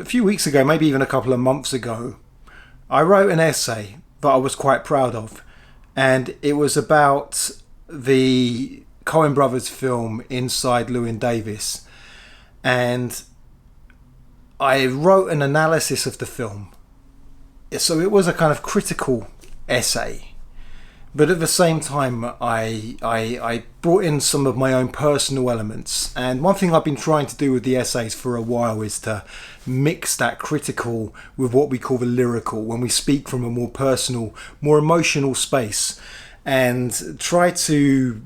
a few weeks ago, maybe even a couple of months ago, I wrote an essay that I was quite proud of, and it was about the Koan brothers film Inside Llewyn Davis, and I wrote an analysis of the film. So it was a kind of critical essay, but at the same time I brought in some of my own personal elements. And one thing I've been trying to do with the essays for a while is to mix that critical with what we call the lyrical, when we speak from a more personal, more emotional space, and try to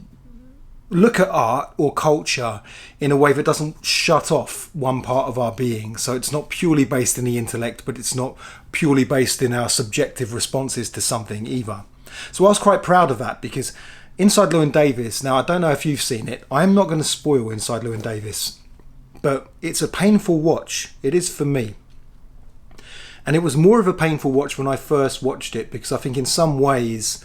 look at art or culture in a way that doesn't shut off one part of our being. So it's not purely based in the intellect, but it's not purely based in our subjective responses to something either. So I was quite proud of that, because Inside Llewyn Davis, now I don't know if you've seen it, I'm not going to spoil Inside Llewyn Davis, but it's a painful watch. It is for me. And it was more of a painful watch when I first watched it, because I think in some ways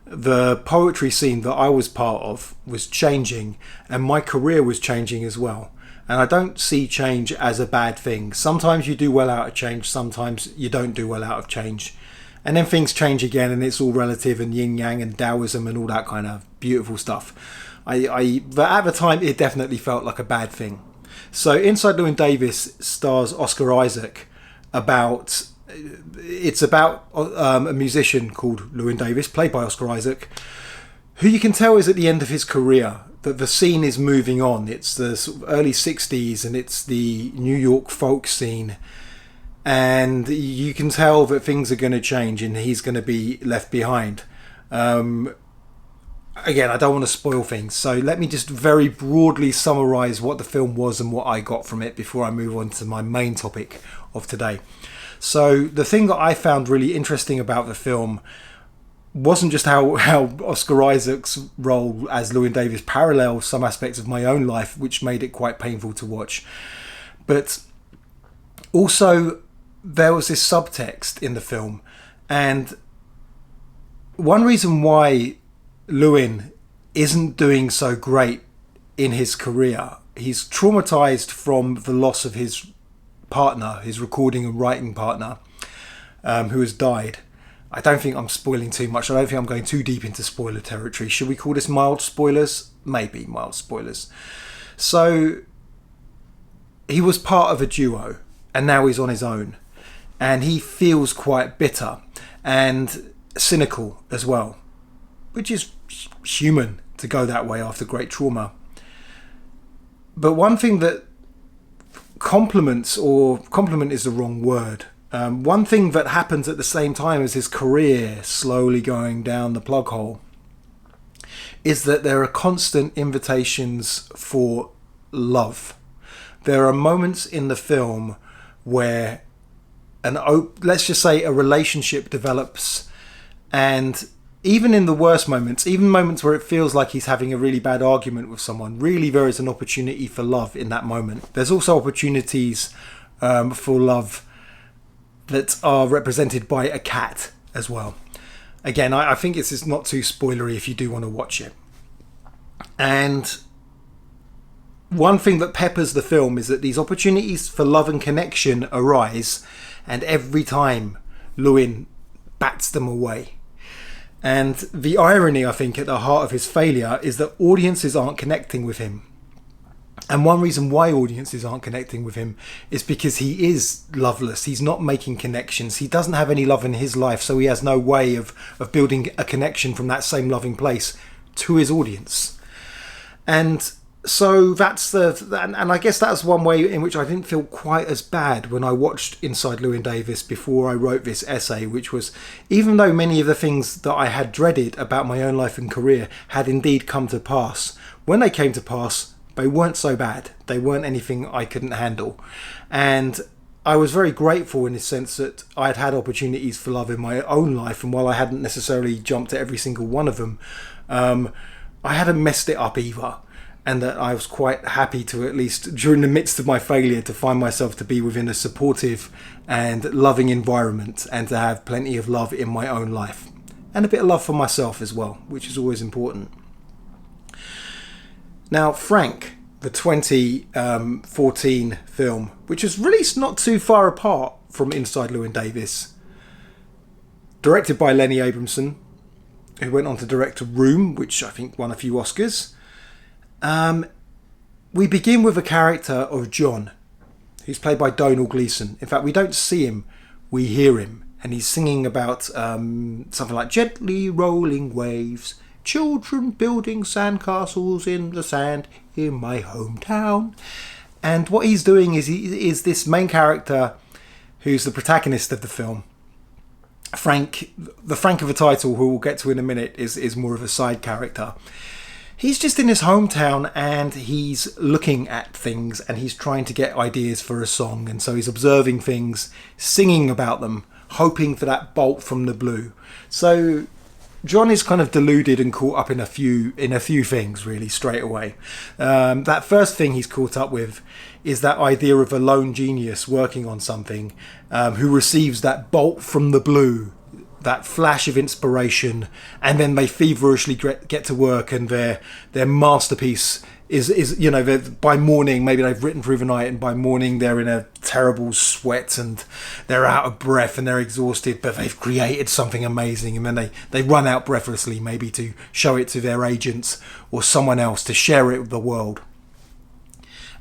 the poetry scene that I was part of was changing, and my career was changing as well. And I don't see change as a bad thing. Sometimes you do well out of change, sometimes you don't do well out of change. And then things change again, and it's all relative, and yin yang and Taoism and all that kind of beautiful stuff. But at the time, it definitely felt like a bad thing. So Inside Llewyn Davis stars Oscar Isaac. It's about a musician called Llewyn Davis, played by Oscar Isaac, who you can tell is at the end of his career, that the scene is moving on. It's the sort of early 60s, and it's the New York folk scene. And you can tell that things are going to change and he's going to be left behind. Again, I don't want to spoil things, so let me just very broadly summarise what the film was and what I got from it before I move on to my main topic of today. So the thing that I found really interesting about the film wasn't just how Oscar Isaac's role as Llewyn Davis parallels some aspects of my own life, which made it quite painful to watch, but also there was this subtext in the film. And one reason why Llewyn isn't doing so great in his career, he's traumatized from the loss of his partner, his recording and writing partner, who has died. I don't think I'm spoiling too much. I don't think I'm going too deep into spoiler territory. Should we call this mild spoilers? Maybe mild spoilers. So he was part of a duo, and now he's on his own. And he feels quite bitter and cynical as well, which is human to go that way after great trauma. But one thing that compliment is the wrong word. One thing that happens at the same time as his career slowly going down the plug hole is that there are constant invitations for love. There are moments in the film where let's just say a relationship develops, and even in the worst moments, even moments where it feels like he's having a really bad argument with someone, really there is an opportunity for love in that moment. There's also opportunities for love that are represented by a cat as well. Again, I think it's not too spoilery if you do want to watch it. And one thing that peppers the film is that these opportunities for love and connection arise, and every time Llewyn bats them away. And the irony, I think, at the heart of his failure is that audiences aren't connecting with him. And one reason why audiences aren't connecting with him is because he is loveless. He's not making connections. He doesn't have any love in his life, so he has no way of building a connection from that same loving place to his audience. And so and I guess that's one way in which I didn't feel quite as bad when I watched Inside Llewyn Davis before I wrote this essay, which was, even though many of the things that I had dreaded about my own life and career had indeed come to pass, when they came to pass, they weren't so bad. They weren't anything I couldn't handle. And I was very grateful in the sense that I had had opportunities for love in my own life, and while I hadn't necessarily jumped at every single one of them, I hadn't messed it up either. And that I was quite happy to, at least during the midst of my failure, to find myself to be within a supportive and loving environment, and to have plenty of love in my own life. And a bit of love for myself as well, which is always important. Now, Frank, the 2014 film, which was released not too far apart from Inside Llewyn Davis, directed by Lenny Abrahamson, who went on to direct Room, which I think won a few Oscars. We begin with a character of John, who's played by Domhnall Gleeson. In fact, we don't see him, we hear him. And he's singing about something like gently rolling waves, children building sandcastles in the sand in my hometown. And what he's doing is this main character, who's the protagonist of the film, Frank. The Frank of the title, who we'll get to in a minute, is more of a side character. He's just in his hometown and he's looking at things and he's trying to get ideas for a song. And so he's observing things, singing about them, hoping for that bolt from the blue. So John is kind of deluded and caught up in a few things really straight away. That first thing he's caught up with is that idea of a lone genius working on something, who receives that bolt from the blue, that flash of inspiration, and then they feverishly get to work, and their masterpiece is by morning, maybe they've written through the night, and by morning they're in a terrible sweat and they're out of breath and they're exhausted, but they've created something amazing, and then they run out breathlessly, maybe to show it to their agents or someone else to share it with the world.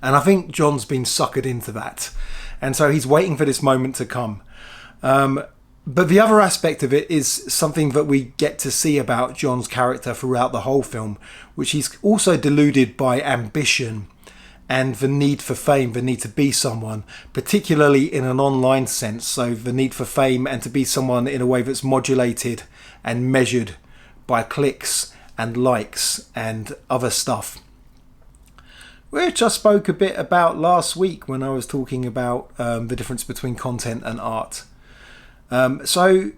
And I think John's been suckered into that, and so he's waiting for this moment to come. But the other aspect of it is something that we get to see about John's character throughout the whole film, which he's also deluded by ambition and the need for fame, the need to be someone, particularly in an online sense. So the need for fame and to be someone in a way that's modulated and measured by clicks and likes and other stuff, which I spoke a bit about last week when I was talking about the difference between content and art. So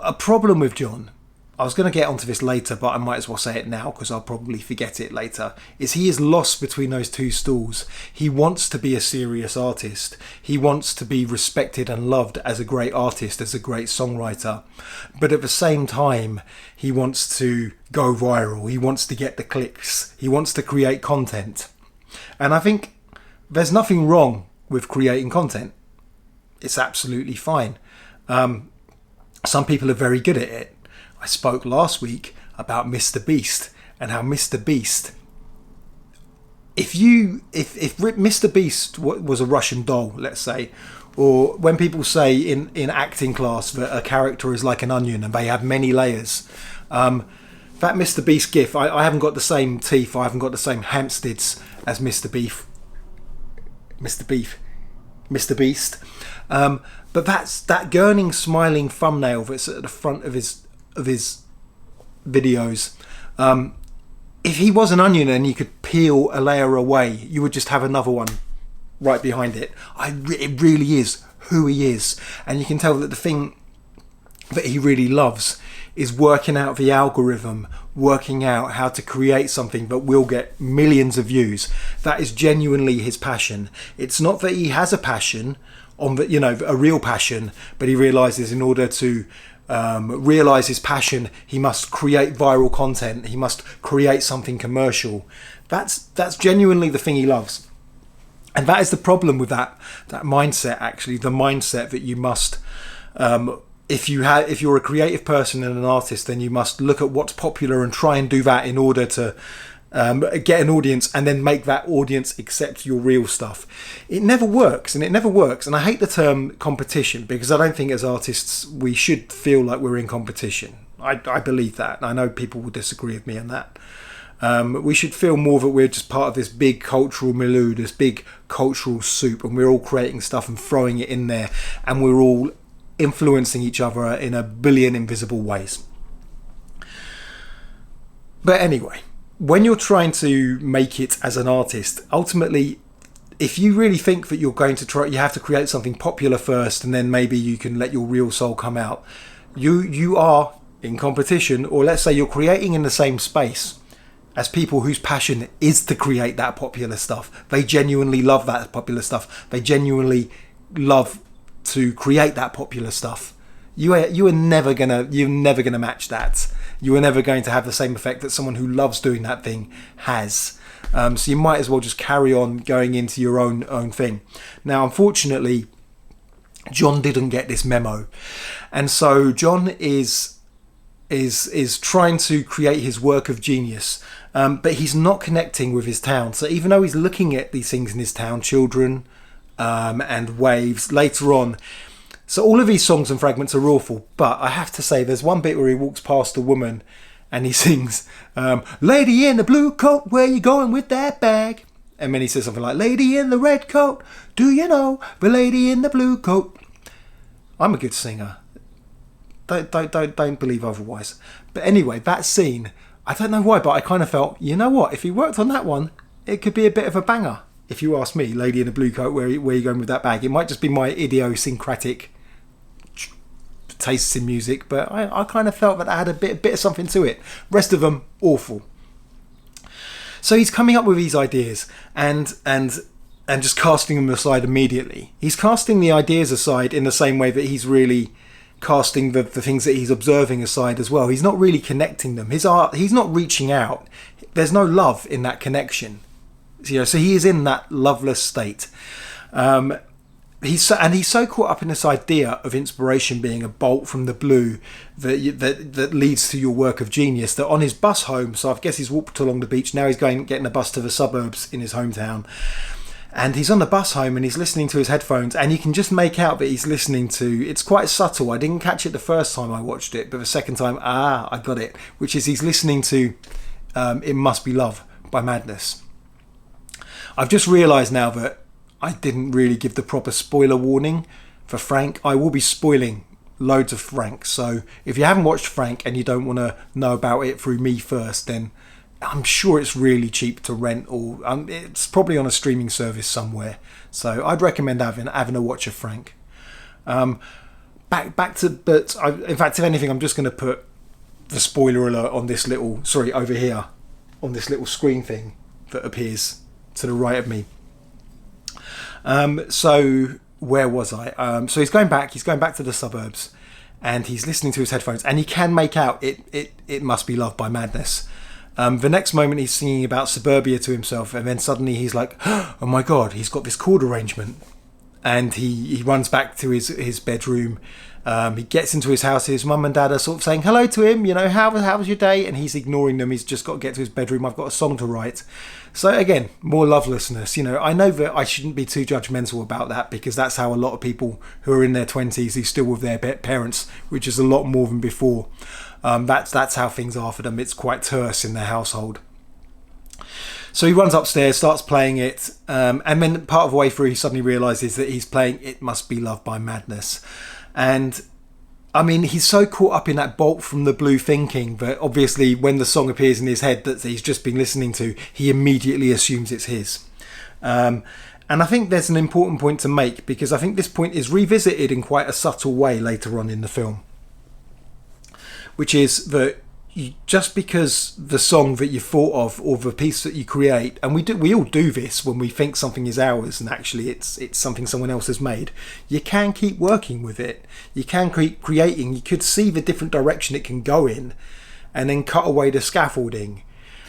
a problem with John, I was going to get onto this later, but I might as well say it now because I'll probably forget it later, is he is lost between those two stools. He wants to be a serious artist. He wants to be respected and loved as a great artist, as a great songwriter. But at the same time, he wants to go viral. He wants to get the clicks. He wants to create content. And I think there's nothing wrong with creating content. It's absolutely fine. Some people are very good at it. I spoke last week about Mr. Beast and how Mr. Beast, if Mr. Beast was a Russian doll, let's say, or when people say in acting class that a character is like an onion and they have many layers, that Mr. Beast gif, I haven't got the same teeth, I haven't got the same Hampsteads as Mr. Beast. But that's that gurning, smiling thumbnail that's at the front of his videos. If he was an onion and you could peel a layer away, you would just have another one right behind it. It really is who he is, and you can tell that the thing that he really loves is working out the algorithm, working out how to create something that will get millions of views. That is genuinely his passion. It's not that he has a passion a real passion, but he realizes in order to realize his passion, he must create viral content. He must create something commercial. That's genuinely the thing he loves, and that is the problem with that mindset. Actually, the mindset that you must, if you're a creative person and an artist, then you must look at what's popular and try and do that in order to get an audience, and then make that audience accept your real stuff. It never works. And I hate the term competition, because I don't think as artists we should feel like we're in competition. I believe that, and I know people will disagree with me on that. We should feel more that we're just part of this big cultural milieu, this big cultural soup, and we're all creating stuff and throwing it in there, and we're all influencing each other in a billion invisible ways. But anyway, when you're trying to make it as an artist, ultimately, if you really think that you're going to try, you have to create something popular first, and then maybe you can let your real soul come out. You are in competition, or let's say you're creating in the same space as people whose passion is to create that popular stuff. They genuinely love that popular stuff. They genuinely love to create that popular stuff. You're never gonna match that. You are never going to have the same effect that someone who loves doing that thing has. So you might as well just carry on going into your own thing. Now, unfortunately, John didn't get this memo, and so John is trying to create his work of genius, but he's not connecting with his town. So even though he's looking at these things in his town, children and waves later on, so all of these songs and fragments are awful, but I have to say there's one bit where he walks past a woman and he sings, "Lady in the blue coat, where you going with that bag?" And then he says something like, "Lady in the red coat, do you know the lady in the blue coat?" I'm a good singer. Don't believe otherwise. But anyway, that scene, I don't know why, but I kind of felt, you know what, if he worked on that one, it could be a bit of a banger. If you ask me, Lady in a Blue Coat, where are you going with that bag? It might just be my idiosyncratic tastes in music, but I kind of felt that I had a bit of something to it. Rest of them, awful. So he's coming up with these ideas and just casting them aside immediately. He's casting the ideas aside in the same way that he's really casting the things that he's observing aside as well. He's not really connecting them. His art, he's not reaching out. There's no love in that connection. So he is in that loveless state. He's so caught up in this idea of inspiration being a bolt from the blue that leads to your work of genius, that on his bus home, so I guess he's walked along the beach, now he's getting a bus to the suburbs in his hometown, and he's on the bus home and he's listening to his headphones, and you can just make out that he's listening to, it's quite subtle, I didn't catch it the first time I watched it, but the second time, I got it, which is he's listening to It Must Be Love by Madness. I've just realised now that I didn't really give the proper spoiler warning for Frank. I will be spoiling loads of Frank, so if you haven't watched Frank and you don't want to know about it through me first, then I'm sure it's really cheap to rent, or it's probably on a streaming service somewhere. So I'd recommend having a watch of Frank. Back to, but in fact, if anything, I'm just going to put the spoiler alert on this little, over here, on this little screen thing that appears to the right of me. So where was I? So he's going back to the suburbs, and he's listening to his headphones, and he can make out It Must Be Love by Madness. The next moment he's singing about suburbia to himself, and then suddenly he's like, oh my god, he's got this chord arrangement, and he runs back to his bedroom. He gets into his house. His mum and dad are sort of saying hello to him, how was your day, and he's ignoring them. He's just got to get to his bedroom. I've got a song to write. So again, more lovelessness. I know that I shouldn't be too judgmental about that, because that's how a lot of people who are in their 20s, who's still with their parents, which is a lot more than before, that's how things are for them. It's quite terse in their household. So he runs upstairs, starts playing it, and then part of the way through he suddenly realises that he's playing It Must Be Love by Madness. And I mean, he's so caught up in that bolt from the blue thinking that obviously when the song appears in his head that he's just been listening to, he immediately assumes it's his. And I think there's an important point to make, because I think this point is revisited in quite a subtle way later on in the film, which is that just because the song that you thought of, or the piece that you create, and we all do this when we think something is ours and actually it's something someone else has made, you can keep working with it, you can keep creating, you could see the different direction it can go in and then cut away the scaffolding.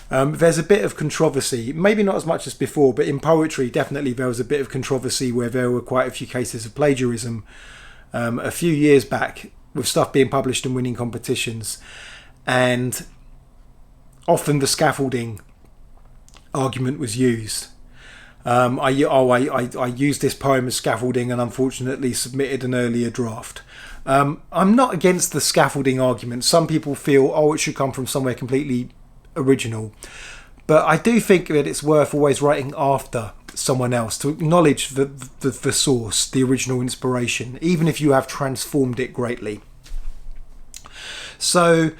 There's a bit of controversy, maybe not as much as before, but in poetry definitely there was a bit of controversy where there were quite a few cases of plagiarism a few years back, with stuff being published and winning competitions. And often the scaffolding argument was used. I used this poem as scaffolding and unfortunately submitted an earlier draft. I'm not against the scaffolding argument. Some people feel, it should come from somewhere completely original. But I do think that it's worth always writing after someone else, to acknowledge the source, the original inspiration, even if you have transformed it greatly. So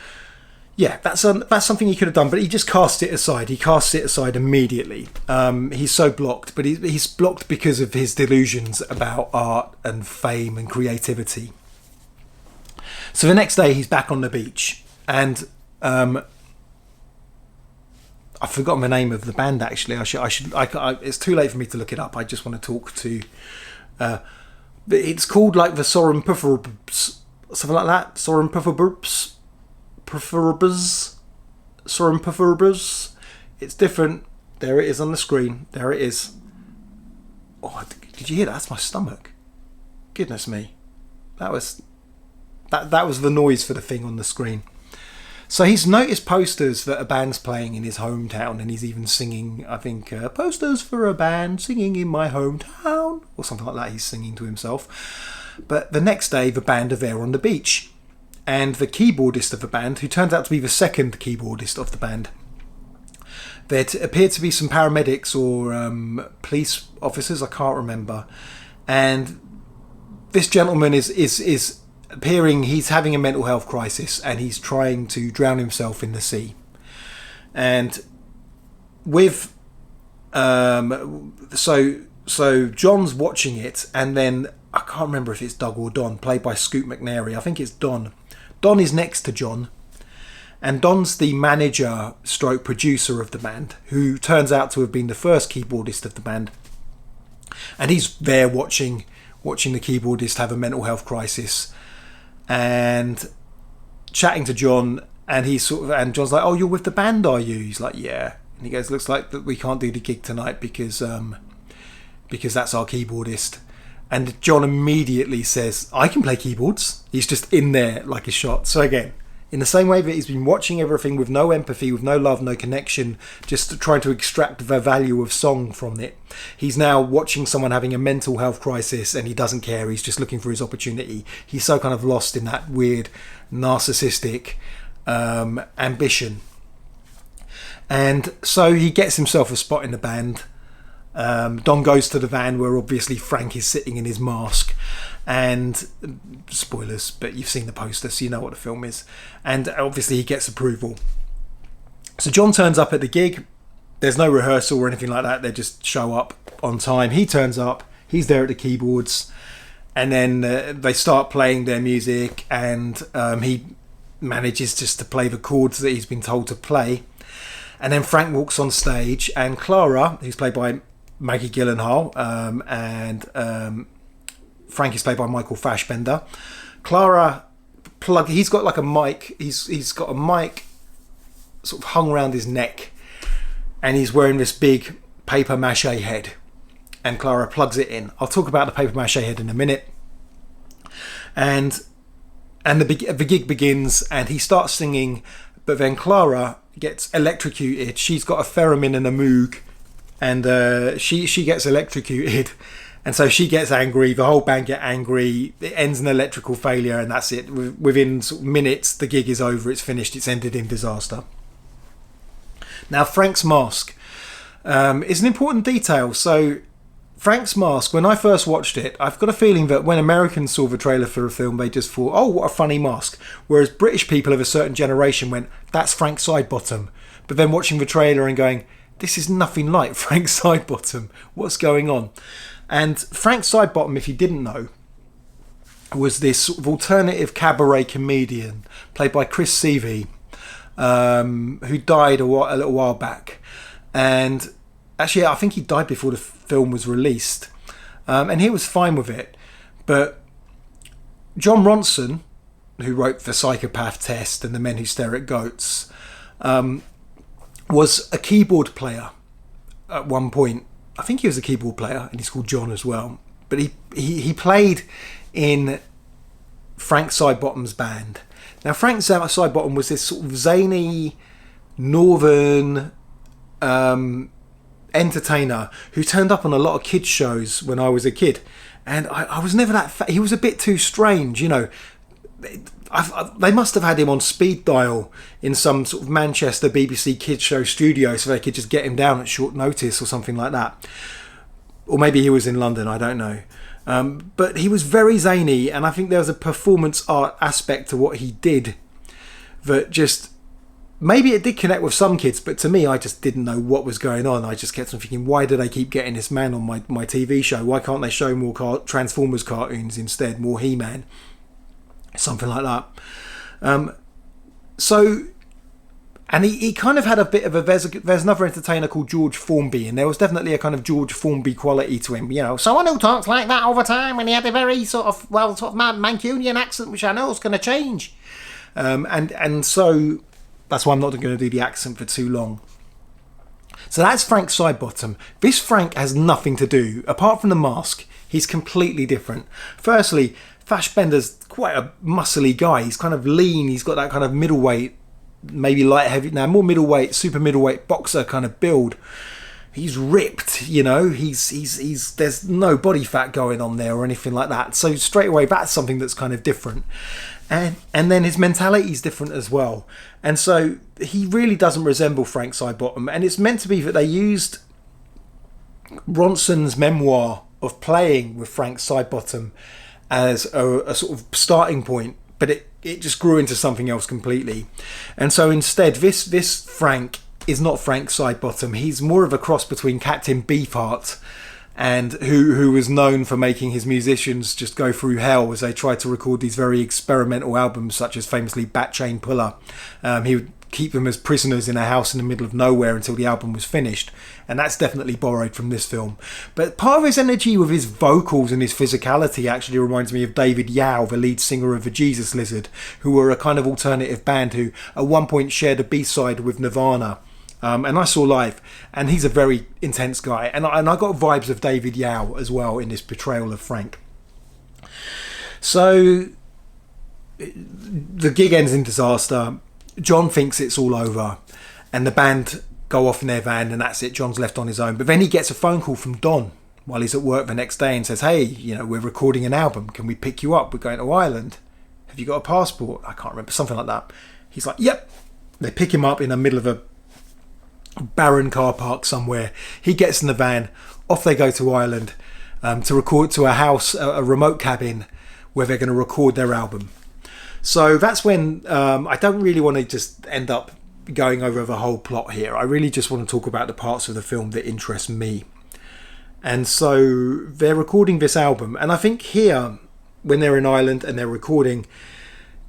yeah, that's something he could have done, but he just cast it aside. He casts it aside immediately. He's so blocked, but he's blocked because of his delusions about art and fame and creativity. So the next day he's back on the beach, and I've forgotten the name of the band actually. It's too late for me to look it up. I just want to talk to. It's called like the Soren Pufferbs, something like that. Soren Pufferbs. Soren Pufferbs. It's different, There it is on the screen. There it is. Oh, did you hear that? That's my stomach. Goodness me. That was the noise for the thing on the screen. So he's noticed posters that a band's playing in his hometown, and he's even singing, I think, posters for a band singing in my hometown, or something like that. He's singing to himself. But the next day, the band are there on the beach, and the keyboardist of the band, who turns out to be the second keyboardist of the band, there appeared to be some paramedics or police officers, I can't remember, and this gentleman is appearing, he's having a mental health crisis, and he's trying to drown himself in the sea. And with so John's watching it, and then I can't remember if it's Doug or Don, played by Scoot McNairy. I think it's Don. Don is next to John, and Don's the manager stroke producer of the band, who turns out to have been the first keyboardist of the band. And he's there watching the keyboardist have a mental health crisis, and chatting to John, and and John's like, "Oh, you're with the band, are you?" He's like, "Yeah." And he goes, "Looks like that we can't do the gig tonight because that's our keyboardist." And John immediately says, "I can play keyboards." He's just in there like a shot. So again, in the same way that he's been watching everything with no empathy, with no love, no connection, just trying to extract the value of song from it, he's now watching someone having a mental health crisis, and he doesn't care. He's just looking for his opportunity. He's so kind of lost in that weird narcissistic ambition. And so he gets himself a spot in the band. Don goes to the van where obviously Frank is sitting in his mask, and spoilers, but you've seen the poster, so you know what the film is, and obviously he gets approval. So John turns up at the gig. There's no rehearsal or anything like that, they just show up on time. He turns up, he's there at the keyboards, and then they start playing their music, and he manages just to play the chords that he's been told to play. And then Frank walks on stage, and Clara, who's played by Maggie Gyllenhaal, and Frank is played by Michael Fassbender. Clara he's got like a mic. He's got a mic sort of hung around his neck, and he's wearing this big papier-mâché head. And Clara plugs it in. I'll talk about the papier-mâché head in a minute. And the gig begins, and he starts singing, but then Clara gets electrocuted. She's got a theremin and a moog, and she gets electrocuted, and so she gets angry. The whole band get angry. It ends in electrical failure, and that's it. Within sort of minutes, the gig is over. It's finished. It's ended in disaster. Now, Frank's mask is an important detail. So Frank's mask, when I first watched it, I've got a feeling that when Americans saw the trailer for a film, they just thought, "Oh, what a funny mask." Whereas British people of a certain generation went, "That's Frank Sidebottom." But then watching the trailer and going, "This is nothing like Frank Sidebottom. What's going on?" And Frank Sidebottom, if you didn't know, was this sort of alternative cabaret comedian played by Chris Seavey, who died a little while back. And actually, I think he died before the film was released. And he was fine with it. But John Ronson, who wrote The Psychopath Test and The Men Who Stare at Goats, was a keyboard player at one point. I think he was a keyboard player, and he's called John as well. But he played in Frank Sidebottom's band. Now, Frank Sidebottom was this sort of zany northern entertainer who turned up on a lot of kids shows when I was a kid, and I was never that he was a bit too strange, you know. They must have had him on speed dial in some sort of Manchester BBC kids show studio so they could just get him down at short notice or something like that. Or maybe he was in London, I don't know. But he was very zany, and I think there was a performance art aspect to what he did that just, maybe it did connect with some kids, but to me, I just didn't know what was going on. I just kept on thinking, why do they keep getting this man on my TV show? Why can't they show more Transformers cartoons instead, more He-Man? Something like that. And he kind of had a bit of a, there's another entertainer called George Formby, and there was definitely a kind of George Formby quality to him, you know, someone who talks like that all the time, and he had a very sort of Mancunian accent, which I know is going to change. And so that's why I'm not going to do the accent for too long. So that's Frank Sidebottom. This Frank has nothing to do, apart from the mask, he's completely different. Firstly, Fassbender's quite a muscly guy. He's kind of lean, he's got that kind of middleweight, maybe light heavy, now more middleweight, super middleweight boxer kind of build. He's ripped, you know, he's there's no body fat going on there or anything like that. So straight away, that's something that's kind of different. And then his mentality is different as well. And so he really doesn't resemble Frank Sidebottom. And it's meant to be that they used Ronson's memoir of playing with Frank Sidebottom as a sort of starting point, but it just grew into something else completely. And so instead, this Frank is not Frank Sidebottom. He's more of a cross between Captain Beefheart, and who was known for making his musicians just go through hell as they tried to record these very experimental albums, such as famously Bat Chain Puller. He would keep them as prisoners in a house in the middle of nowhere until the album was finished, and that's definitely borrowed from this film. But part of his energy with his vocals and his physicality actually reminds me of David Yow, the lead singer of the Jesus Lizard, who were a kind of alternative band who at one point shared a B-side with Nirvana. And I saw live, and he's a very intense guy, and I got vibes of David Yow as well in this portrayal of Frank. So the gig ends in disaster. John thinks it's all over, and the band go off in their van, and that's it. John's left on his own. But then he gets a phone call from Don while he's at work the next day and says, "Hey, you know, we're recording an album. Can we pick you up? We're going to Ireland. Have you got a passport?" I can't remember, something like that. He's like, "Yep." They pick him up in the middle of a barren car park somewhere. He gets in the van, off they go to Ireland to record, to a house, a remote cabin where they're going to record their album. So that's when I don't really want to just end up going over the whole plot here. I really just want to talk about the parts of the film that interest me. And so they're recording this album, and I think here, when they're in Ireland and they're recording,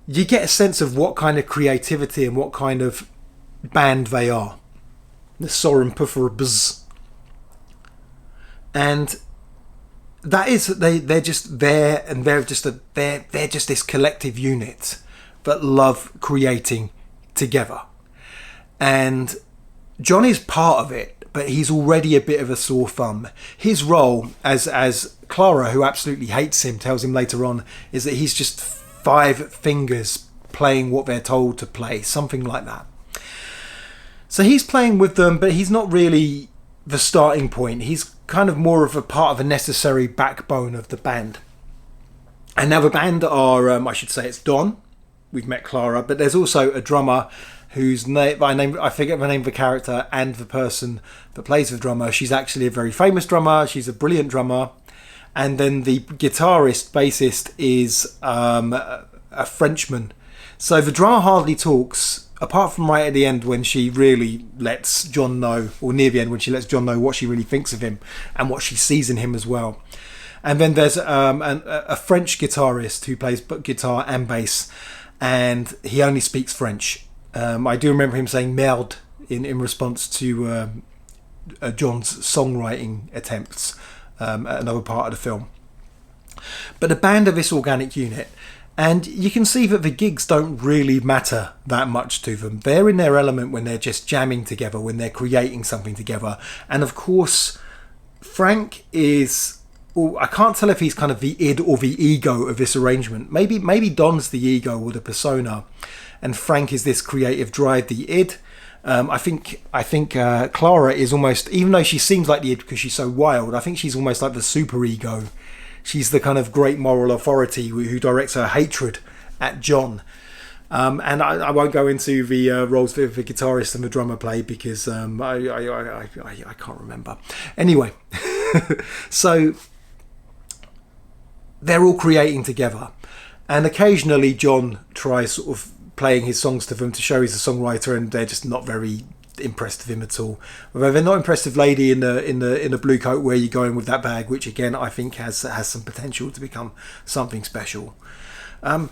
you get a sense of what kind of creativity and what kind of band they are. The Soren Pufferbs. And that is, they're just there, and they're just this collective unit that love creating together. And John is part of it, but he's already a bit of a sore thumb. His role, as Clara, who absolutely hates him, tells him later on, is that he's just 5 fingers playing what they're told to play, something like that. So he's playing with them, but he's not really the starting point. He's kind of more of a part of a necessary backbone of the band. And now the band are, I should say, it's Don. We've met Clara, but there's also a drummer whose name, I forget the name of the character, and the person that plays the drummer. She's actually a very famous drummer. She's a brilliant drummer. And then the guitarist, bassist is a Frenchman. So the drummer hardly talks, apart from right at the end when she really lets John know, or near the end when she lets John know what she really thinks of him and what she sees in him as well. And then there's a French guitarist who plays guitar and bass, and he only speaks French. I do remember him saying merde in response to John's songwriting attempts at another part of the film. But the band are this organic unit. And you can see that the gigs don't really matter that much to them. They're in their element when they're just jamming together, when they're creating something together. And of course, Frank is... Well, I can't tell if he's kind of the id or the ego of this arrangement. Maybe Don's the ego or the persona, and Frank is this creative drive, the id. I think Clara is almost, even though she seems like the id because she's so wild, I think she's almost like the super ego. She's the kind of great moral authority who directs her hatred at John. And I won't go into the roles that the guitarist and the drummer play because I can't remember. Anyway, so they're all creating together. And occasionally John tries sort of playing his songs to them to show he's a songwriter, and they're just not very impressed with him at all. Although they're not impressed with Lady in the blue coat, where you're going with that bag, which again I think has some potential to become something special. And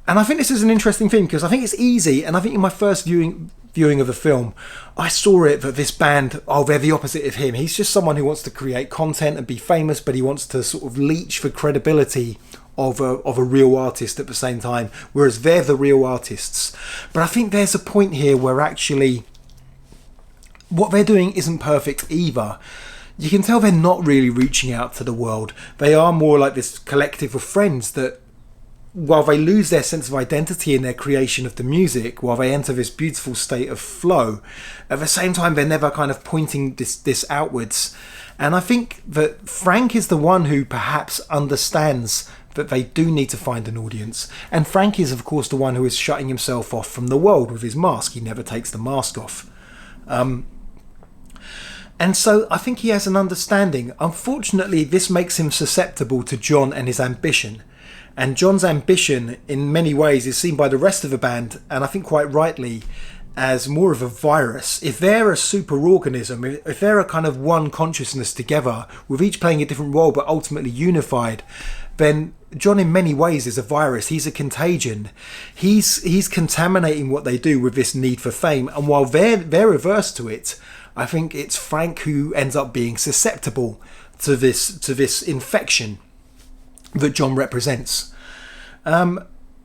I think this is an interesting thing because I think it's easy, and I think in my first viewing of the film I saw it that this band, they're the opposite of him. He's just someone who wants to create content and be famous, but he wants to sort of leech for credibility of a real artist at the same time, whereas they're the real artists. But I think there's a point here where actually what they're doing isn't perfect either. You can tell they're not really reaching out to the world. They are more like this collective of friends that, while they lose their sense of identity in their creation of the music, while they enter this beautiful state of flow, at the same time they're never kind of pointing this outwards. And I think that Frank is the one who perhaps understands that they do need to find an audience. And Frank is, of course, the one who is shutting himself off from the world with his mask. He never takes the mask off. And so I think he has an understanding. Unfortunately, this makes him susceptible to John and his ambition. And John's ambition, in many ways, is seen by the rest of the band, and I think quite rightly, as more of a virus. If they're a superorganism, if they're a kind of one consciousness together, with each playing a different role but ultimately unified, then John in many ways is a virus. He's a contagion. He's contaminating what they do with this need for fame. And while they're averse to it, I think it's Frank who ends up being susceptible to this infection that John represents.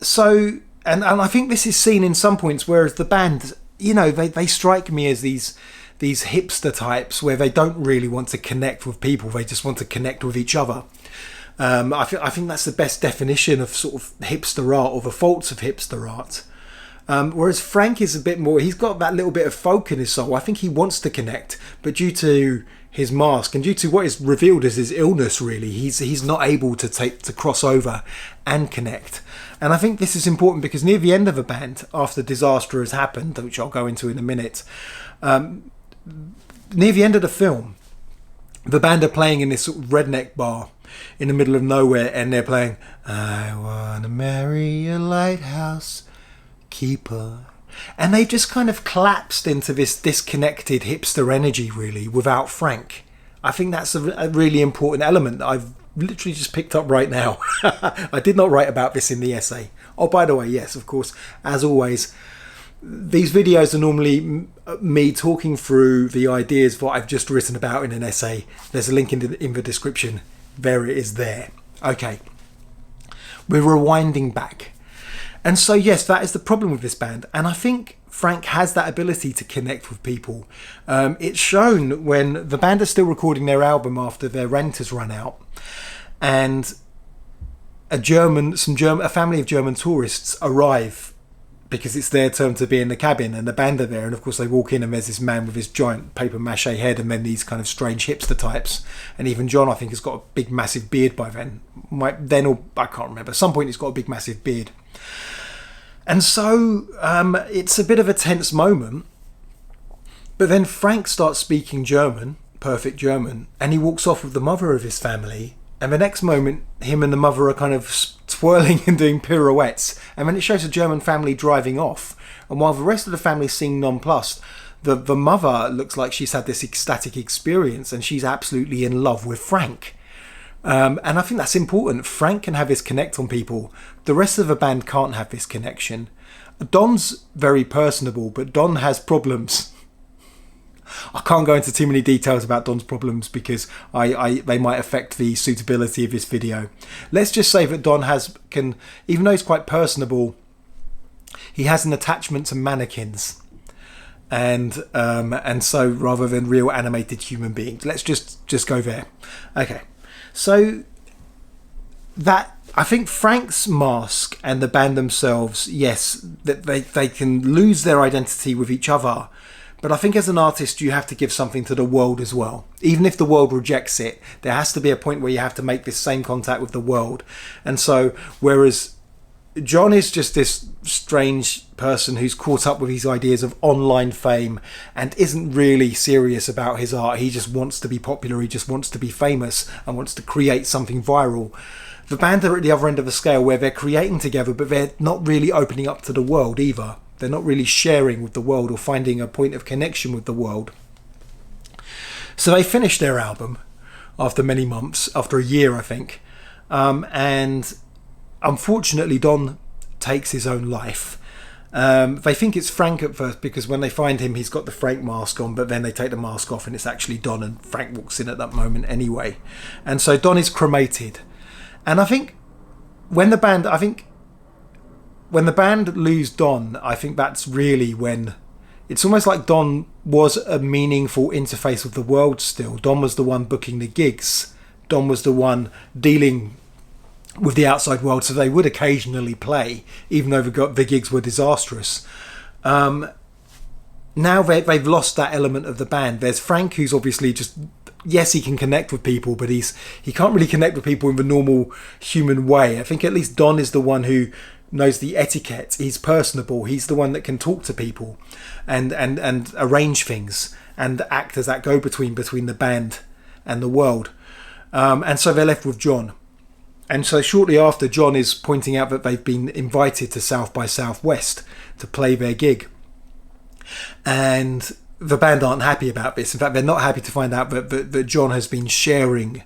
So I think this is seen in some points, whereas the band, they strike me as these hipster types where they don't really want to connect with people. They just want to connect with each other. I think that's the best definition of sort of hipster art, or the faults of hipster art. Whereas Frank is a bit more, he's got that little bit of folk in his soul. I think he wants to connect, but due to his mask and due to what is revealed as his illness, really, he's not able to cross over and connect. And I think this is important because near the end of the band, after disaster has happened, which I'll go into in a minute, near the end of the film, the band are playing in this sort of redneck bar in the middle of nowhere, and they're playing "I Wanna Marry a Lighthouse Keeper," and they've just kind of collapsed into this disconnected hipster energy, really, without Frank. I think that's a really important element that I've literally just picked up right now. I did not write about this in the essay. Oh, by the way, yes, of course, as always, these videos are normally me talking through the ideas that I've just written about in an essay. There's a link in the description. There it is there. Okay, we're rewinding back. And so, yes, that is the problem with this band. And I think Frank has that ability to connect with people. It's shown when the band are still recording their album after their rent has run out. And a family of German tourists arrive because it's their turn to be in the cabin, and the band are there. And of course they walk in and there's this man with his giant papier-mâché head, and then these kind of strange hipster types. And even John, I think, has got a big massive beard by then. Or I can't remember. At some point he's got a big massive beard. And so it's a bit of a tense moment. But then Frank starts speaking German, perfect German, and he walks off with the mother of his family. And the next moment, him and the mother are kind of twirling and doing pirouettes. And then it shows a German family driving off. And while the rest of the family seem nonplussed, the mother looks like she's had this ecstatic experience and she's absolutely in love with Frank. And I think that's important. Frank can have his connect on people. The rest of the band can't have this connection. Don's very personable, but Don has problems. I can't go into too many details about Don's problems because they might affect the suitability of this video. Let's just say that Don can, even though he's quite personable, he has an attachment to mannequins, and so rather than real animated human beings, let's just go there. Okay, so that, I think Frank's mask and the band themselves, yes, that they can lose their identity with each other. But I think as an artist, you have to give something to the world as well. Even if the world rejects it, there has to be a point where you have to make this same contact with the world. And so, whereas John is just this strange person who's caught up with these ideas of online fame and isn't really serious about his art. He just wants to be popular. He just wants to be famous and wants to create something viral. The band are at the other end of the scale where they're creating together, but they're not really opening up to the world either. They're not really sharing with the world or finding a point of connection with the world. So they finished their album after many months, after a year, I think. And unfortunately, Don takes his own life. They think it's Frank at first because when they find him, he's got the Frank mask on, but then they take the mask off and it's actually Don, and Frank walks in at that moment anyway. And so Don is cremated. And I think when the band lose Don, I think that's really when it's almost like Don was a meaningful interface with the world still. Don was the one booking the gigs. Don was the one dealing with the outside world, so they would occasionally play, even though the gigs were disastrous. Now they've lost that element of the band. There's Frank, who's obviously just, yes, he can connect with people, but he can't really connect with people in the normal human way. I think at least Don is the one who knows the etiquette. He's personable. He's the one that can talk to people and arrange things and act as that go-between between the band and the world. And so they're left with John. And so shortly after, John is pointing out that they've been invited to South by Southwest to play their gig. And the band aren't happy about this. In fact, they're not happy to find out that John has been sharing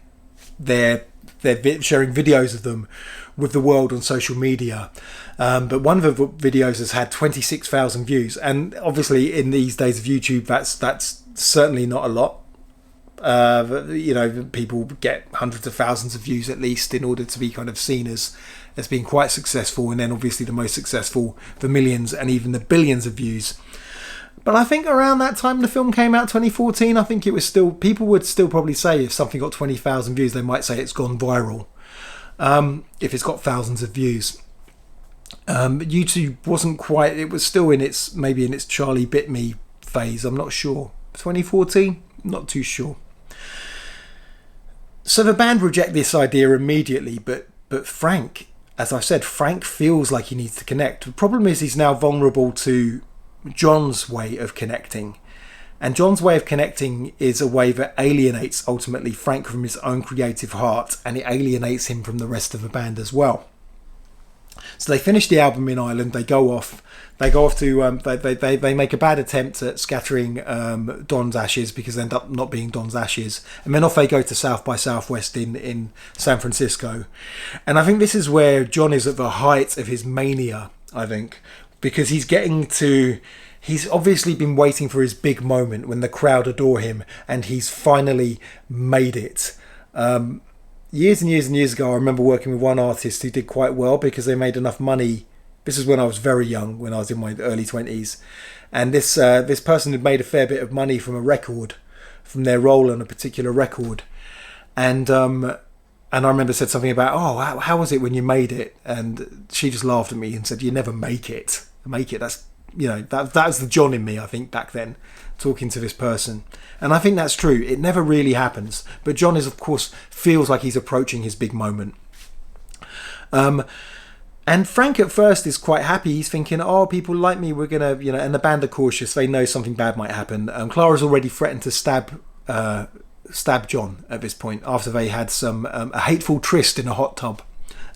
sharing videos of them with the world on social media. But one of the videos has had 26,000 views. And obviously in these days of YouTube, that's certainly not a lot. People get hundreds of thousands of views at least in order to be kind of seen as being quite successful, and then obviously the most successful, the millions and even the billions of views. But I think around that time the film came out, 2014, I think it was still, people would still probably say if something got 20,000 views, they might say it's gone viral, if it's got thousands of views. YouTube wasn't quite, it was still in its Charlie Bit Me phase, I'm not sure. 2014? Not too sure. So the band reject this idea immediately, but Frank, as I said, Frank feels like he needs to connect. The problem is he's now vulnerable to John's way of connecting. And John's way of connecting is a way that alienates ultimately Frank from his own creative heart, and it alienates him from the rest of the band as well. So they finish the album in Ireland. They go off to they make a bad attempt at scattering Don's ashes, because they end up not being Don's ashes, and then off they go to South by Southwest in San Francisco. And I think this is where John is at the height of his mania, I think, because he's obviously been waiting for his big moment when the crowd adore him, and he's finally made it. Years and years and years ago, I remember working with one artist who did quite well because they made enough money. This is when I was very young, when I was in my early 20s. And this person had made a fair bit of money from a record, from their role on a particular record. And I remember said something about, oh, how was it when you made it? And she just laughed at me and said, you never make it. That's, that was the John in me, I think, back then, talking to this person. And I think that's true. It never really happens. But John is, of course, feels like he's approaching his big moment. And Frank at first is quite happy. He's thinking, oh, people like me, we're going to, and the band are cautious. They know something bad might happen. Clara's already threatened to stab John at this point, after they had a hateful tryst in a hot tub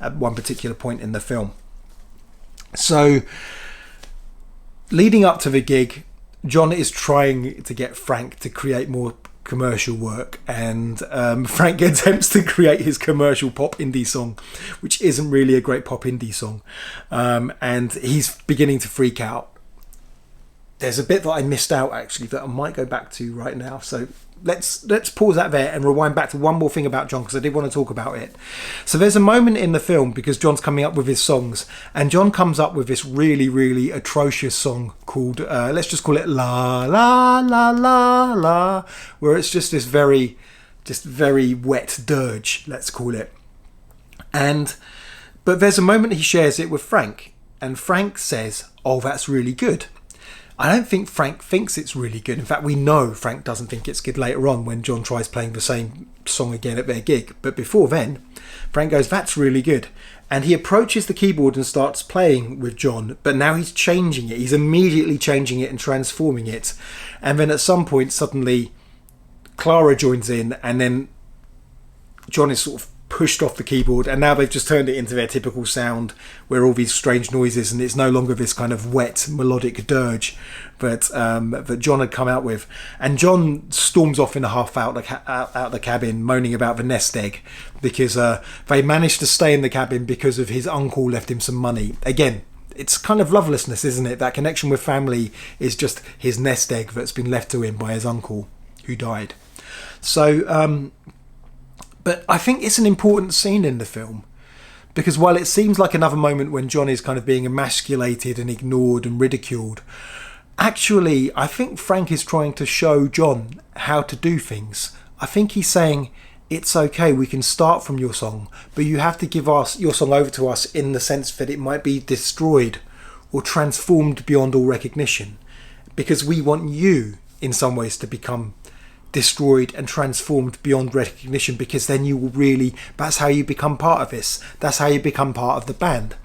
at one particular point in the film. So, leading up to the gig, John is trying to get Frank to create more commercial work, and Frank attempts to create his commercial pop indie song, which isn't really a great pop indie song, and he's beginning to freak out. There's a bit that I missed out, actually, that I might go back to right now, so let's pause that there and rewind back to one more thing about John, because I did want to talk about it. So there's a moment in the film, because John's coming up with his songs, and John comes up with this really, really atrocious song called, let's just call it La La La La La, where it's just this very wet dirge, let's call it. But there's a moment he shares it with Frank, and Frank says, oh, that's really good. I don't think Frank thinks it's really good. In fact, we know Frank doesn't think it's good later on when John tries playing the same song again at their gig. But before then, Frank goes, that's really good. And he approaches the keyboard and starts playing with John, but now he's changing it. He's immediately changing it and transforming it. And then at some point, suddenly, Clara joins in, and then John is sort of pushed off the keyboard, and now they've just turned it into their typical sound, where all these strange noises, and it's no longer this kind of wet melodic dirge that John had come out with. And John storms off in a huff out the cabin, moaning about the nest egg, because they managed to stay in the cabin because of his uncle left him some money. Again, it's kind of lovelessness, isn't it? That connection with family is just his nest egg that's been left to him by his uncle who died. So but I think it's an important scene in the film, because while it seems like another moment when John is kind of being emasculated and ignored and ridiculed, Actually, I think Frank is trying to show John how to do things. I think he's saying, it's okay, we can start from your song, but you have to give us your song over to us in the sense that it might be destroyed or transformed beyond all recognition, because we want you in some ways to become destroyed and transformed beyond recognition, because then you will really, that's how you become part of this, that's how you become part of the band.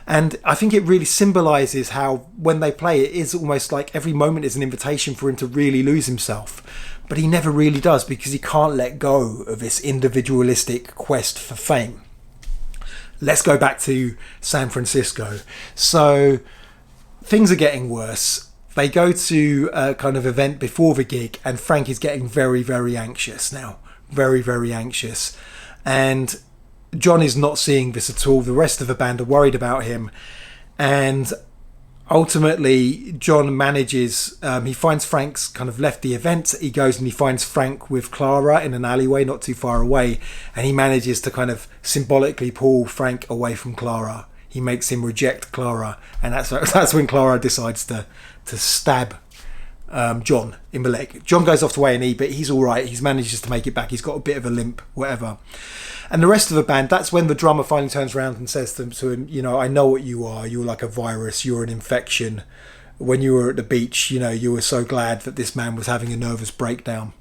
And I think it really symbolises how when they play, it is almost like every moment is an invitation for him to really lose himself. But he never really does, because he can't let go of this individualistic quest for fame. Let's go back to San Francisco. So things are getting worse. They go to a kind of event before the gig, and Frank is getting very, very anxious now. Very, very anxious. And John is not seeing this at all. The rest of the band are worried about him. And ultimately, John manages, he finds Frank's kind of left the event. He goes and he finds Frank with Clara in an alleyway not too far away. And he manages to kind of symbolically pull Frank away from Clara. He makes him reject Clara. And that's when Clara decides to stab John in the leg. John goes off to A&E, but he's all right. He manages to make it back. He's got a bit of a limp, whatever. And the rest of the band, that's when the drummer finally turns around and says to him, you know, I know what you are. You're like a virus. You're an infection. When you were at the beach, you know, you were so glad that this man was having a nervous breakdown.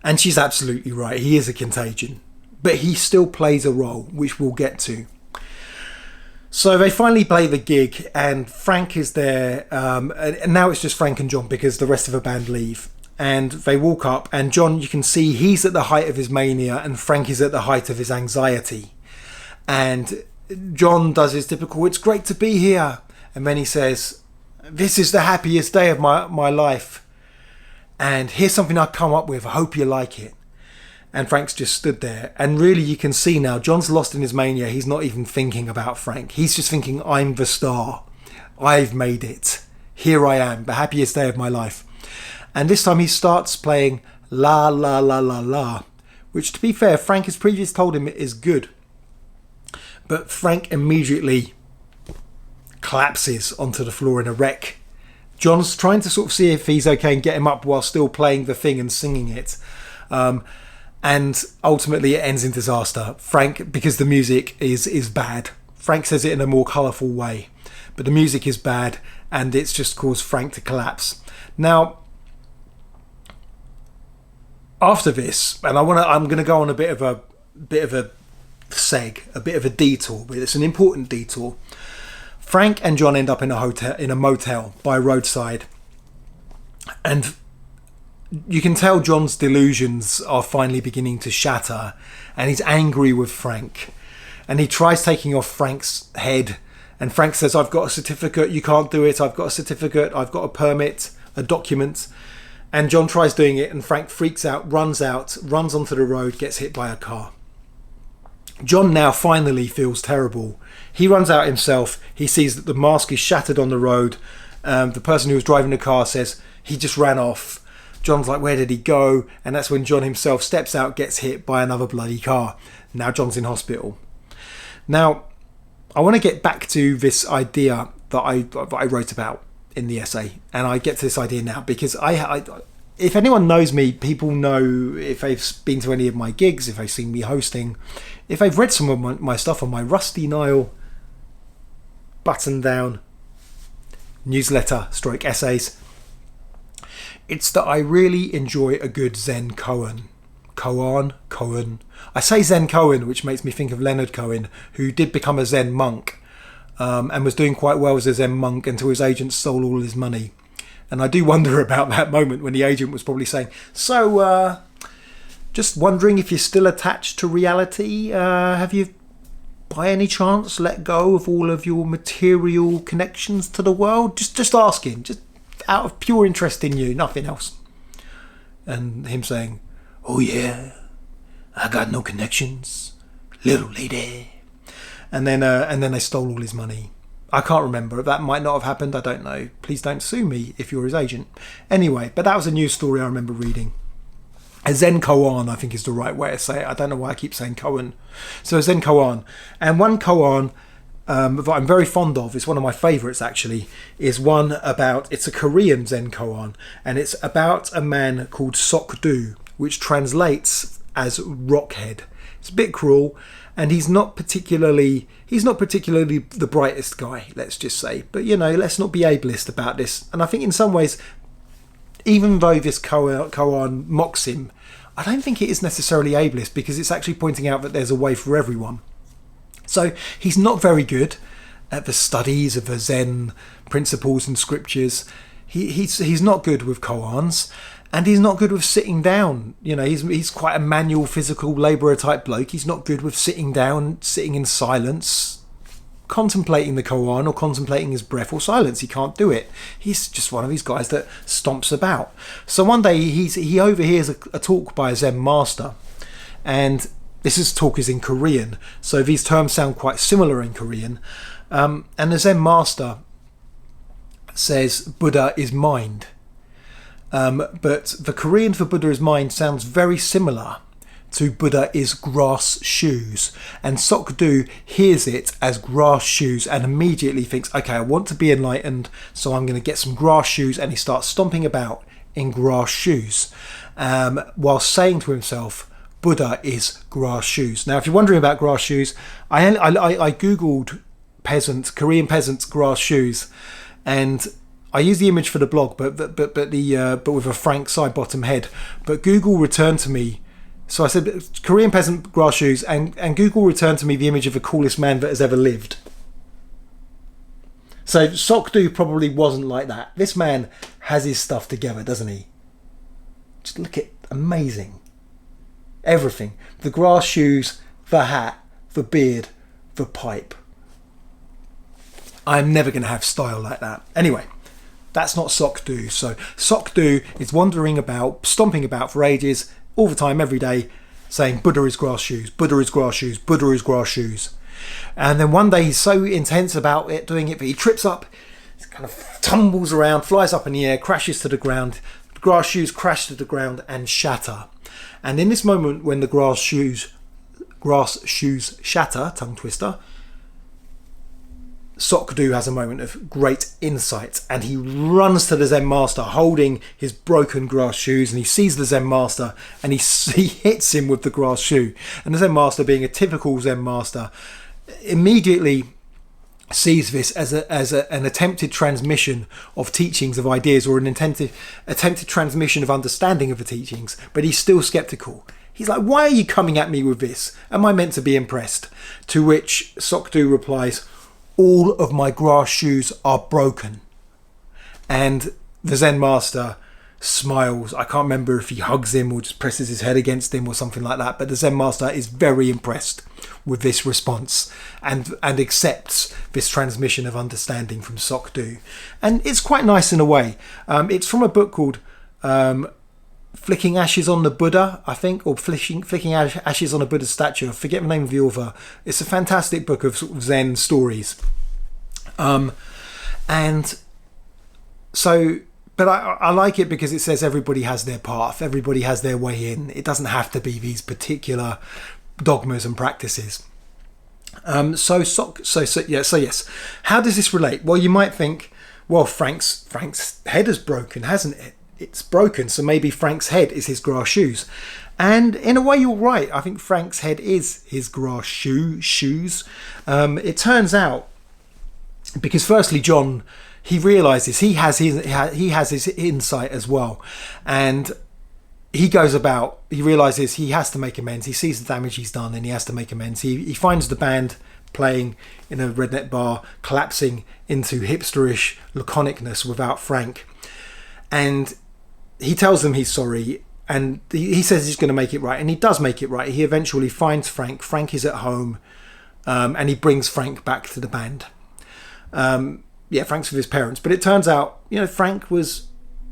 And she's absolutely right. He is a contagion. But he still plays a role, which we'll get to. So they finally play the gig, and Frank is there. And now it's just Frank and John, because the rest of the band leave. And they walk up, and John, you can see he's at the height of his mania, and Frank is at the height of his anxiety. And John does his typical, it's great to be here. And then he says, this is the happiest day of my life. And here's something I've come up with. I hope you like it. And Frank's just stood there. And really, you can see now, John's lost in his mania. He's not even thinking about Frank. He's just thinking, I'm the star. I've made it. Here I am, the happiest day of my life. And this time he starts playing La La La La La, which, to be fair, Frank has previously told him is good. But Frank immediately collapses onto the floor in a wreck. John's trying to sort of see if he's okay and get him up while still playing the thing and singing it. And ultimately it ends in disaster. Frank, because the music is bad. Frank says it in a more colourful way. But the music is bad, and it's just caused Frank to collapse. Now, after this, and I'm going to go on a bit of a seg, a bit of a detour, but it's an important detour. Frank and John end up in a motel by a roadside, and you can tell John's delusions are finally beginning to shatter, and he's angry with Frank, and he tries taking off Frank's head, and Frank says, I've got a certificate, you can't do it, I've got a certificate, I've got a permit, a document. And John tries doing it, and Frank freaks out, runs onto the road, gets hit by a car. John now finally feels terrible. He runs out himself. He sees that the mask is shattered on the road. The person who was driving the car says he just ran off. John's like, where did he go? And that's when John himself steps out, gets hit by another bloody car. Now John's in hospital. Now, I want to get back to this idea that I wrote about in the essay, and I get to this idea now because I if anyone knows me, people know, if they've been to any of my gigs, if they've seen me hosting, if they've read some of my stuff on my Rusty Nile button down newsletter / essays, it's that I really enjoy a good Zen Koan. Koan. I say Zen Koan, which makes me think of Leonard Cohen, who did become a Zen monk. And was doing quite well as a Zen monk until his agent stole all his money. And I do wonder about that moment when the agent was probably saying, so, just wondering if you're still attached to reality. Have you, by any chance, let go of all of your material connections to the world? Just asking, just out of pure interest in you, nothing else. And him saying, oh yeah, I got no connections, little lady. And then they stole all his money. I can't remember. That might not have happened. I don't know. Please don't sue me if you're his agent. Anyway, but that was a news story I remember reading. A Zen Koan, I think, is the right way to say it. I don't know why I keep saying Koan. So a Zen Koan. And one Koan that I'm very fond of, it's one of my favourites actually, is one about, it's a Korean Zen Koan, and it's about a man called Sok-do, which translates as rockhead. It's a bit cruel, and he's not particularly the brightest guy, let's just say. But let's not be ableist about this. And I think in some ways, even though this koan mocks him, I don't think it is necessarily ableist, because it's actually pointing out that there's a way for everyone. So he's not very good at the studies of the Zen principles and scriptures. He's not good with koans, and he's not good with sitting down. He's quite a manual, physical labourer type bloke. He's not good with sitting down, sitting in silence, contemplating the koan or contemplating his breath or silence. He can't do it. He's just one of these guys that stomps about. So one day he overhears a talk by a Zen master, and this talk is in Korean, so these terms sound quite similar in Korean. And the Zen master says Buddha is mind. But the Korean for Buddha is mind sounds very similar to Buddha is grass shoes. And Sok-do hears it as grass shoes and immediately thinks, okay, I want to be enlightened, so I'm going to get some grass shoes. And he starts stomping about in grass shoes, while saying to himself, Buddha is grass shoes. Now, if you're wondering about grass shoes, I googled Korean peasants grass shoes, and I used the image for the blog, but with a frank Sidebottom head. But Google returned to me. So I said Korean peasant grass shoes, and Google returned to me the image of the coolest man that has ever lived. So Sok-do probably wasn't like that. This man has his stuff together, doesn't he? Just look at amazing. Everything. The grass shoes, the hat, the beard, the pipe. I'm never going to have style like that. Anyway, that's not Sok-do. So Sok-do is wandering about, stomping about for ages, all the time, every day, saying Buddha is grass shoes, Buddha is grass shoes, Buddha is grass shoes. And then one day he's so intense about it, doing it, that he trips up, kind of tumbles around, flies up in the air, crashes to the ground. The grass shoes crash to the ground and shatter. And in this moment when the grass shoes shatter, tongue twister, Sok-do has a moment of great insight, and he runs to the Zen master holding his broken grass shoes, and he sees the Zen master and he hits him with the grass shoe. And the Zen master, being a typical Zen master, immediately sees this as an attempted transmission of teachings, of ideas, or an attempted transmission of understanding of the teachings, but he's still skeptical. He's like, why are you coming at me with this? Am I meant to be impressed? To which Sok-do replies, all of my grass shoes are broken. And the Zen master smiles. I can't remember if he hugs him or just presses his head against him or something like that, but the Zen master is very impressed with this response and accepts this transmission of understanding from Sok-do. And it's quite nice in a way. It's from a book called Flicking Ashes on the Buddha, I think, or Flicking Ashes on a Buddha's Statue. I forget the name of the author. It's a fantastic book of, sort of Zen stories. And so, but I like it because it says everybody has their path, everybody has their way in. It doesn't have to be these particular dogmas and practices. So yes. How does this relate? Well, you might think, well, Frank's head is broken, hasn't it? It's broken, so maybe Frank's head is his grass shoes. And in a way, you're right. I think Frank's head is his grass shoes. It turns out, because firstly, John, he realizes he has his insight as well, and he goes about. He realizes he has to make amends. He sees the damage he's done, and he has to make amends. He finds the band playing in a redneck bar, collapsing into hipsterish laconicness without Frank, and he tells them he's sorry, and he says he's going to make it right, and he does make it right. He eventually finds Frank. Frank is at home, and he brings Frank back to the band. Frank's with his parents, but it turns out, Frank was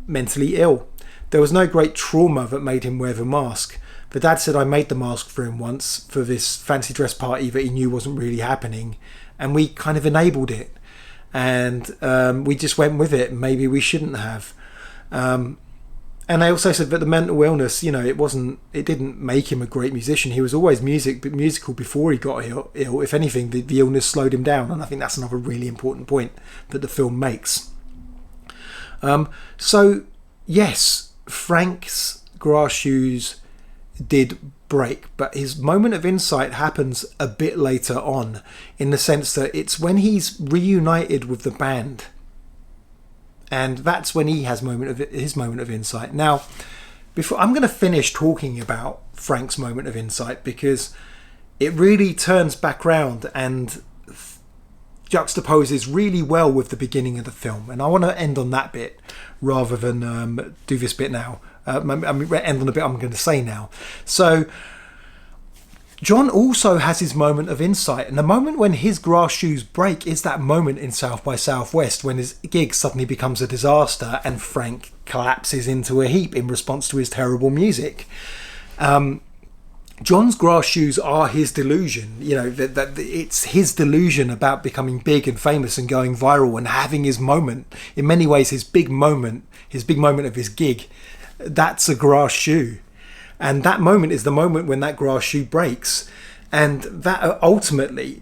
mentally ill. There was no great trauma that made him wear the mask. The dad said, I made the mask for him once for this fancy dress party that he knew wasn't really happening, and we kind of enabled it, and we just went with it. Maybe we shouldn't have. And they also said that the mental illness, it didn't make him a great musician. He was always musical before he got ill. If anything, the illness slowed him down. And I think that's another really important point that the film makes. So, yes, Frank's grass shoes did break, but his moment of insight happens a bit later on, in the sense that it's when he's reunited with the band. And that's when he has his moment of insight. Now, I'm going to finish talking about Frank's moment of insight, because it really turns back round and juxtaposes really well with the beginning of the film. And I want to end on that bit rather than do this bit now. End on the bit I'm going to say now. So, John also has his moment of insight, and the moment when his grass shoes break is that moment in South by Southwest when his gig suddenly becomes a disaster and Frank collapses into a heap in response to his terrible music. John's grass shoes are his delusion. That it's his delusion about becoming big and famous and going viral and having his moment. In many ways, his big moment of his gig, that's a grass shoe. And that moment is the moment when that grass shoe breaks. And that ultimately,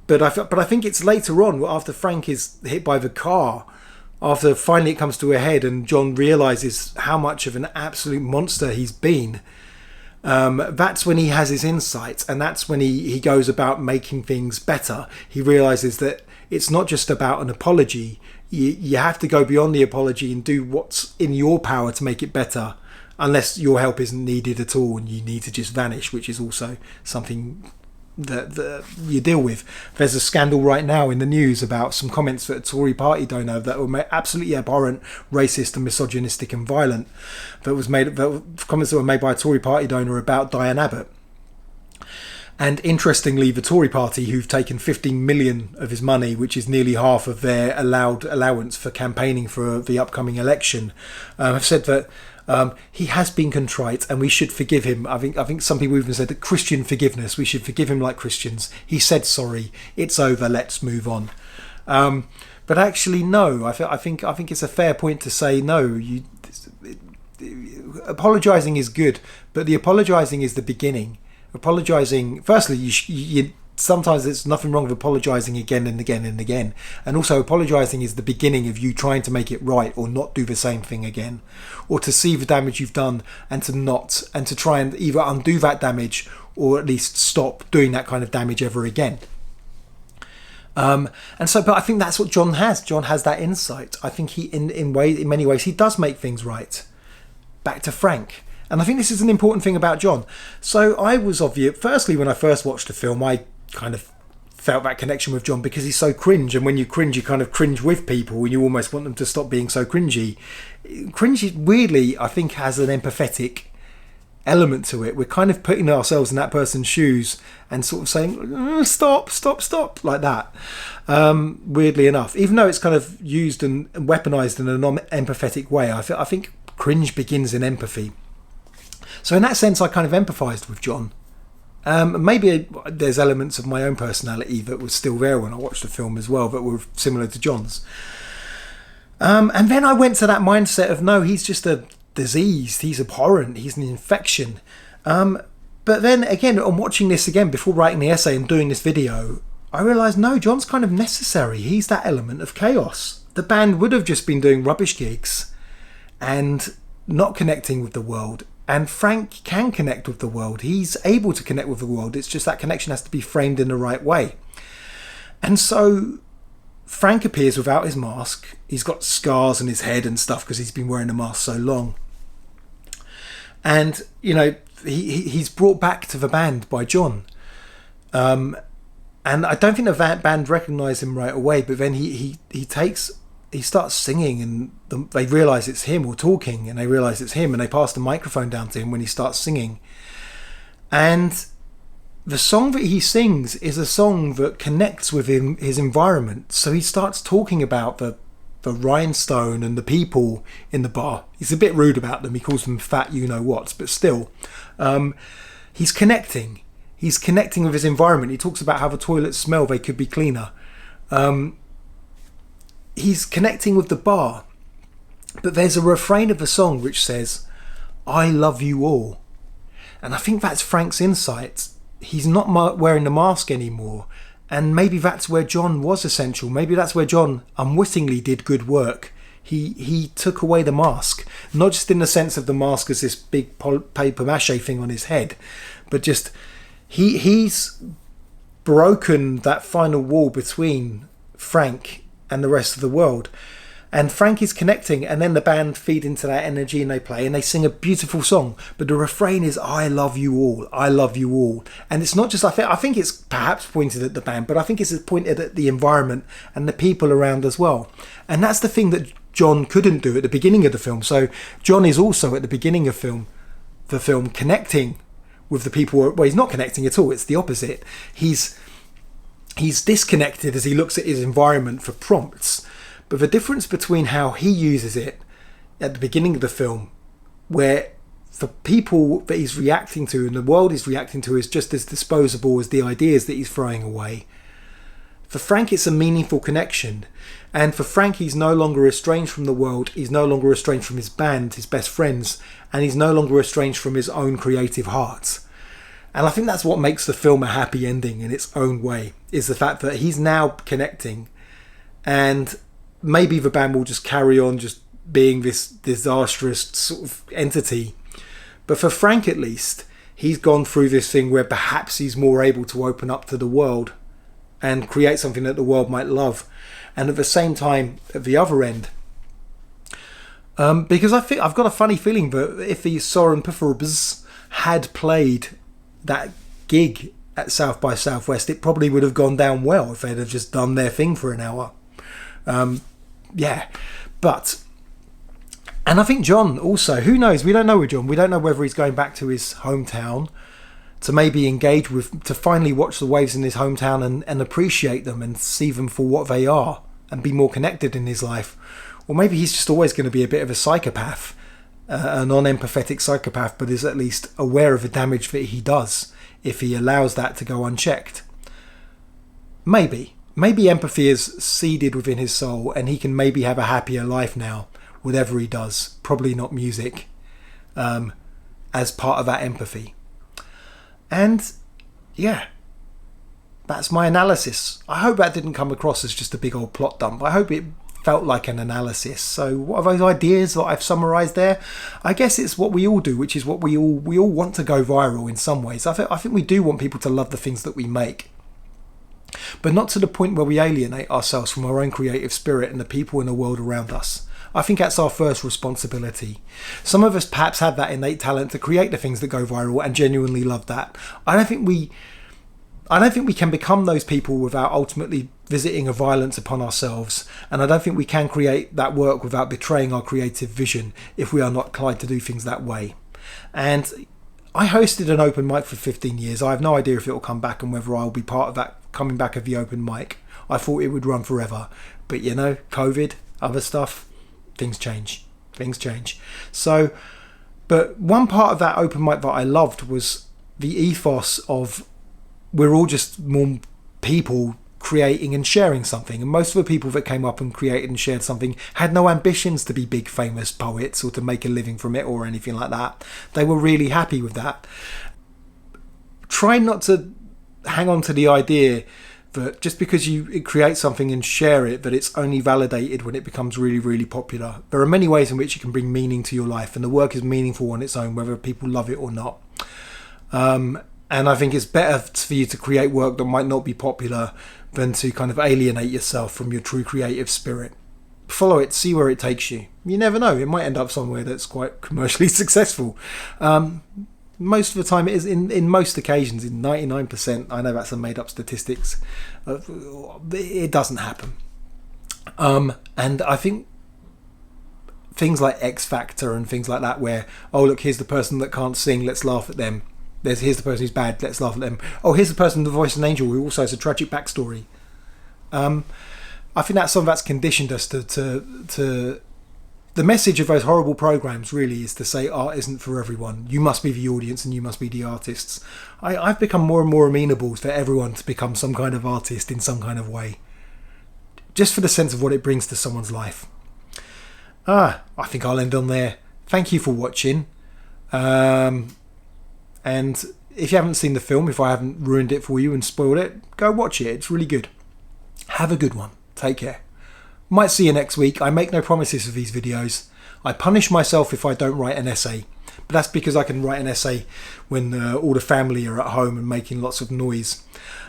but I think it's later on, after Frank is hit by the car, after finally it comes to a head and John realises how much of an absolute monster he's been. That's when he has his insight, and that's when he goes about making things better. He realises that it's not just about an apology. You have to go beyond the apology and do what's in your power to make it better, unless your help isn't needed at all and you need to just vanish, which is also something that you deal with. There's a scandal right now in the news about some comments that a Tory party donor that were absolutely abhorrent, racist and misogynistic and violent, comments that were made by a Tory party donor about Diane Abbott. And interestingly, the Tory party, who've taken 15 million of his money, which is nearly half of their allowance for campaigning for the upcoming election, have said that he has been contrite and we should forgive him. I think some people even said that Christian forgiveness, we should forgive him like Christians. He said sorry, it's over, let's move on. But actually, no. I think it's a fair point to say no. Apologising is good, but the apologising is the beginning. Apologising, firstly, you sometimes there's nothing wrong with apologising again and again and again, and also apologising is the beginning of you trying to make it right or not do the same thing again, or to see the damage you've done and to try and either undo that damage or at least stop doing that kind of damage ever again. But I think that's what John has. John has that insight. I think he, in many ways, he does make things right. Back to Frank. And I think this is an important thing about John. So I was firstly, when I first watched the film, I kind of felt that connection with John because he's so cringe. And when you cringe, you kind of cringe with people and you almost want them to stop being so cringy. Cringe, weirdly, I think, has an empathetic element to it. We're kind of putting ourselves in that person's shoes and sort of saying, stop, like that. Weirdly enough, even though it's kind of used and weaponized in a non-empathetic way, I think cringe begins in empathy. So in that sense, I kind of empathized with John. Maybe there's elements of my own personality that was still there when I watched the film as well that were similar to John's. And then I went to that mindset of, no, he's just a disease, he's abhorrent, he's an infection. But then again, on watching this again before writing the essay and doing this video, I realised, no, John's kind of necessary. He's that element of chaos. The band would have just been doing rubbish gigs and not connecting with the world. And Frank can connect with the world. He's able to connect with the world. It's just that connection has to be framed in the right way. And so Frank appears without his mask. He's got scars on his head and stuff because he's been wearing a mask so long. And, he's brought back to the band by John. And I don't think the band recognise him right away, but then he starts singing and they realise it's him, or talking, and they realise it's him, and they pass the microphone down to him when he starts singing. And the song that he sings is a song that connects with his environment. So he starts talking about the rhinestone and the people in the bar. He's a bit rude about them. He calls them fat you-know-whats, but still. He's connecting. He's connecting with his environment. He talks about how the toilets smell, they could be cleaner. He's connecting with the bar. But there's a refrain of the song which says, I love you all. And I think that's Frank's insight. He's not wearing the mask anymore. And maybe that's where John was essential. Maybe that's where John unwittingly did good work. He took away the mask. Not just in the sense of the mask as this big papier-mâché thing on his head, but just he's broken that final wall between Frank and the rest of the world. And Frank is connecting, and then the band feed into that energy and they play and they sing a beautiful song. But the refrain is, I love you all, I love you all. And it's not just, I think it's perhaps pointed at the band, but I think it's pointed at the environment and the people around as well. And that's the thing that John couldn't do at the beginning of the film. So John is also at the beginning of the film connecting with the people. Well, he's not connecting at all, it's the opposite. He's disconnected as he looks at his environment for prompts. But the difference between how he uses it at the beginning of the film, where the people that he's reacting to and the world he's reacting to is just as disposable as the ideas that he's throwing away. For Frank, it's a meaningful connection. And for Frank, he's no longer estranged from the world. He's no longer estranged from his band, his best friends. And he's no longer estranged from his own creative heart. And I think that's what makes the film a happy ending in its own way, is the fact that he's now connecting. And maybe the band will just carry on just being this disastrous sort of entity. But for Frank, at least, he's gone through this thing where perhaps he's more able to open up to the world and create something that the world might love. And at the same time, at the other end, because I've got a funny feeling that if the Soren Puffers had played that gig at South by Southwest, it probably would have gone down well if they'd have just done their thing for an hour. And I think John also, who knows, we don't know with John, we don't know whether he's going back to his hometown to maybe engage with, to finally watch the waves in his hometown and appreciate them and see them for what they are and be more connected in his life. Or maybe he's just always going to be a bit of a psychopath, a non-empathetic psychopath, but is at least aware of the damage that he does if he allows that to go unchecked. Maybe empathy is seeded within his soul and he can maybe have a happier life now, whatever he does. Probably not music, as part of that empathy. And yeah, that's my analysis. I hope that didn't come across as just a big old plot dump. I hope it felt like an analysis. So what are those ideas that I've summarised there? I guess it's what we all do, which is what we all want to go viral in some ways. I think we do want people to love the things that we make, but not to the point where we alienate ourselves from our own creative spirit and the people in the world around us. I think that's our first responsibility. Some of us perhaps have that innate talent to create the things that go viral and genuinely love that. I don't think we can become those people without ultimately visiting a violence upon ourselves, and I don't think we can create that work without betraying our creative vision if we are not inclined to do things that way. And I hosted an open mic for 15 years. I have no idea if it will come back and whether I'll be part of that coming back of the open mic. I thought it would run forever, but you know, COVID, other stuff, things change. So, but one part of that open mic that I loved was the ethos of we're all just more people creating and sharing something. And most of the people that came up and created and shared something had no ambitions to be big famous poets or to make a living from it or anything like that. They were really happy with that. Try not to hang on to the idea that just because you create something and share it, that it's only validated when it becomes really, really popular. There are many ways in which you can bring meaning to your life, and the work is meaningful on its own, whether people love it or not. And I think it's better for you to create work that might not be popular than to kind of alienate yourself from your true creative spirit. Follow it, see where it takes you. You never know, it might end up somewhere that's quite commercially successful. Most of the time it is, in most occasions, in 99%, I know that's a made up statistics, it doesn't happen. And I think things like X Factor and things like that, where, oh look, here's the person that can't sing, let's laugh at them. Here's the person who's bad, let's laugh at them. Oh, here's the person, the voice of an angel, who also has a tragic backstory. I think that's something that's conditioned us to the message of those horrible programs really is to say art isn't for everyone. You must be the audience and you must be the artists. I've become more and more amenable for everyone to become some kind of artist in some kind of way, just for the sense of what it brings to someone's life. I think I'll end on there. Thank you for watching. And if you haven't seen the film, if I haven't ruined it for you and spoiled it, go watch it. It's really good. Have a good one. Take care. Might see you next week. I make no promises with these videos. I punish myself if I don't write an essay. But that's because I can write an essay when all the family are at home and making lots of noise.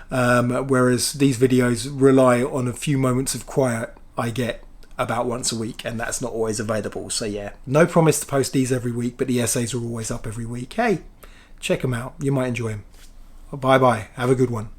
Whereas these videos rely on a few moments of quiet I get about once a week, and that's not always available. So yeah, no promise to post these every week, but the essays are always up every week. Hey, check them out. You might enjoy them. Bye bye. Have a good one.